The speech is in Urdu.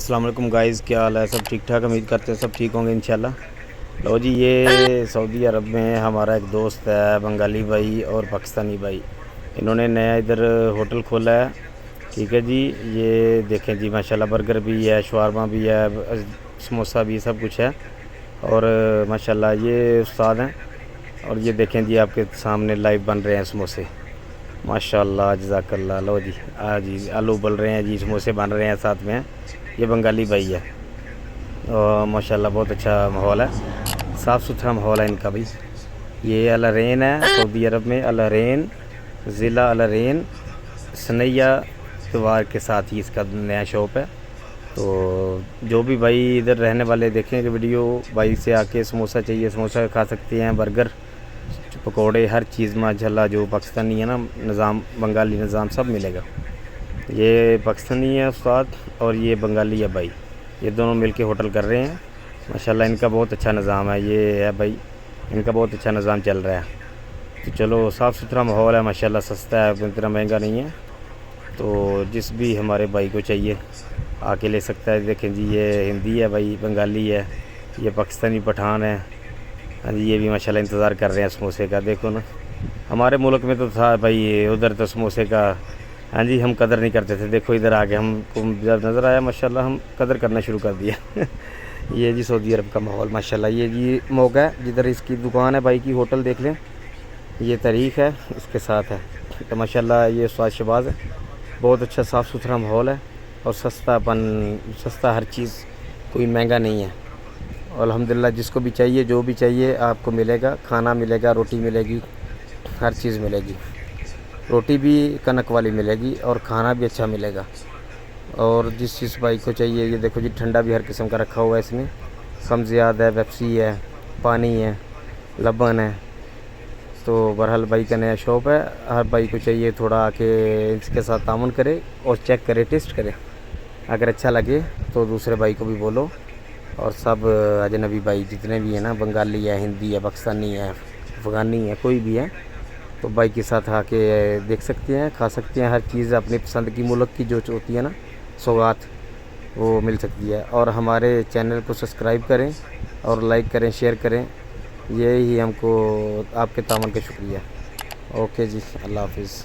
السلام علیکم گائز، کیا حال ہے؟ سب ٹھیک ٹھاک؟ امید کرتے ہیں سب ٹھیک ہوں گے انشاءاللہ۔ لو جی، یہ سعودی عرب میں ہمارا ایک دوست ہے، بنگالی بھائی اور پاکستانی بھائی، انہوں نے نیا ادھر ہوٹل کھولا ہے۔ ٹھیک ہے جی، یہ دیکھیں جی ماشاءاللہ برگر بھی ہے، شوارما بھی ہے، سموسہ بھی، سب کچھ ہے۔ اور ماشاءاللہ یہ استاد ہیں، اور یہ دیکھیں جی آپ کے سامنے لائیو بن رہے ہیں سموسے، ماشاءاللہ جزاک اللہ۔ لو جی جی آلو بل رہے ہیں جی، سموسے بن رہے ہیں ساتھ میں، یہ بنگالی بھائی ہے۔ ماشاءاللہ بہت اچھا ماحول ہے، صاف ستھرا ماحول ہے ان کا بھی۔ یہ العرین ہے سعودی عرب میں، العرین ضلع العرین سنیہ اتوار کے ساتھ ہی اس کا نیا شاپ ہے۔ تو جو بھی بھائی ادھر رہنے والے دیکھیں کہ ویڈیو، بھائی سے آ کے سموسہ چاہیے سموسہ کھا سکتے ہیں، برگر پکوڑے، ہر چیز ماشاءاللہ جو پاکستانی ہے نا نظام، بنگالی نظام سب ملے گا۔ یہ پاکستانی ہے استاد اور یہ بنگالی ہے بھائی، یہ دونوں مل کے ہوٹل کر رہے ہیں ماشاءاللہ۔ ان کا بہت اچھا نظام ہے، یہ ہے بھائی ان کا بہت اچھا نظام چل رہا ہے۔ تو چلو، صاف ستھرا ماحول ہے ماشاءاللہ، سستا ہے، اتنا مہنگا نہیں ہے۔ تو جس بھی ہمارے بھائی کو چاہیے آ کے لے سکتا ہے۔ دیکھیں جی یہ ہندی ہے بھائی، بنگالی ہے، یہ پاکستانی پٹھان ہے، ہاں جی، یہ بھی ماشاءاللہ انتظار کر رہے ہیں سموسے کا۔ دیکھو نا، ہمارے ملک میں تو تھا بھائی ادھر تو سموسے کا، ہاں جی، ہم قدر نہیں کرتے تھے، دیکھو ادھر آ کے ہم کو جب نظر آیا ماشاءاللہ ہم قدر کرنا شروع کر دیا۔ یہ جی سعودی عرب کا ماحول ماشاءاللہ۔ یہ جی موقع ہے جدھر اس کی دکان ہے بھائی کی، ہوٹل دیکھ لیں، یہ تاریخ ہے اس کے ساتھ ہے۔ تو ماشاءاللہ یہ استاد شہباز ہے، بہت اچھا صاف ستھرا ماحول ہے، اور سستا ہر چیز، کوئی مہنگا نہیں ہے۔ الحمدللہ جس کو بھی چاہیے، جو بھی چاہیے آپ کو ملے گا، کھانا ملے گا، روٹی ملے گی، ہر چیز ملے گی۔ روٹی بھی کنک والی ملے گی اور کھانا بھی اچھا ملے گا۔ اور جس چیز بھائی کو چاہیے، یہ دیکھو جی ٹھنڈا بھی ہر قسم کا رکھا ہوا ہے اس میں، کم زیادہ ہے، پیپسی ہے، پانی ہے، لبن ہے۔ تو بہرحال بھائی کا نیا شاپ ہے، ہر بھائی کو چاہیے تھوڑا آ کے اس کے ساتھ تعاون کرے اور چیک کرے، ٹیسٹ کرے، اگر اچھا لگے تو دوسرے بھائی کو بھی بولو۔ اور سب اجنبی بھائی جتنے بھی ہیں نا، بنگالی ہے، ہندی ہے، پاکستانی ہے، افغانی ہے، کوئی بھی ہے، تو بھائی کے ساتھ آ کے دیکھ سکتے ہیں، کھا سکتے ہیں، ہر چیز اپنی پسند کی ملک کی جو ہوتی ہے نا سوغات، وہ مل سکتی ہے۔ اور ہمارے چینل کو سبسکرائب کریں اور لائک کریں، شیئر کریں، یہی ہم کو آپ کے تعاون کا شکریہ۔ اوکے جی، اللہ حافظ۔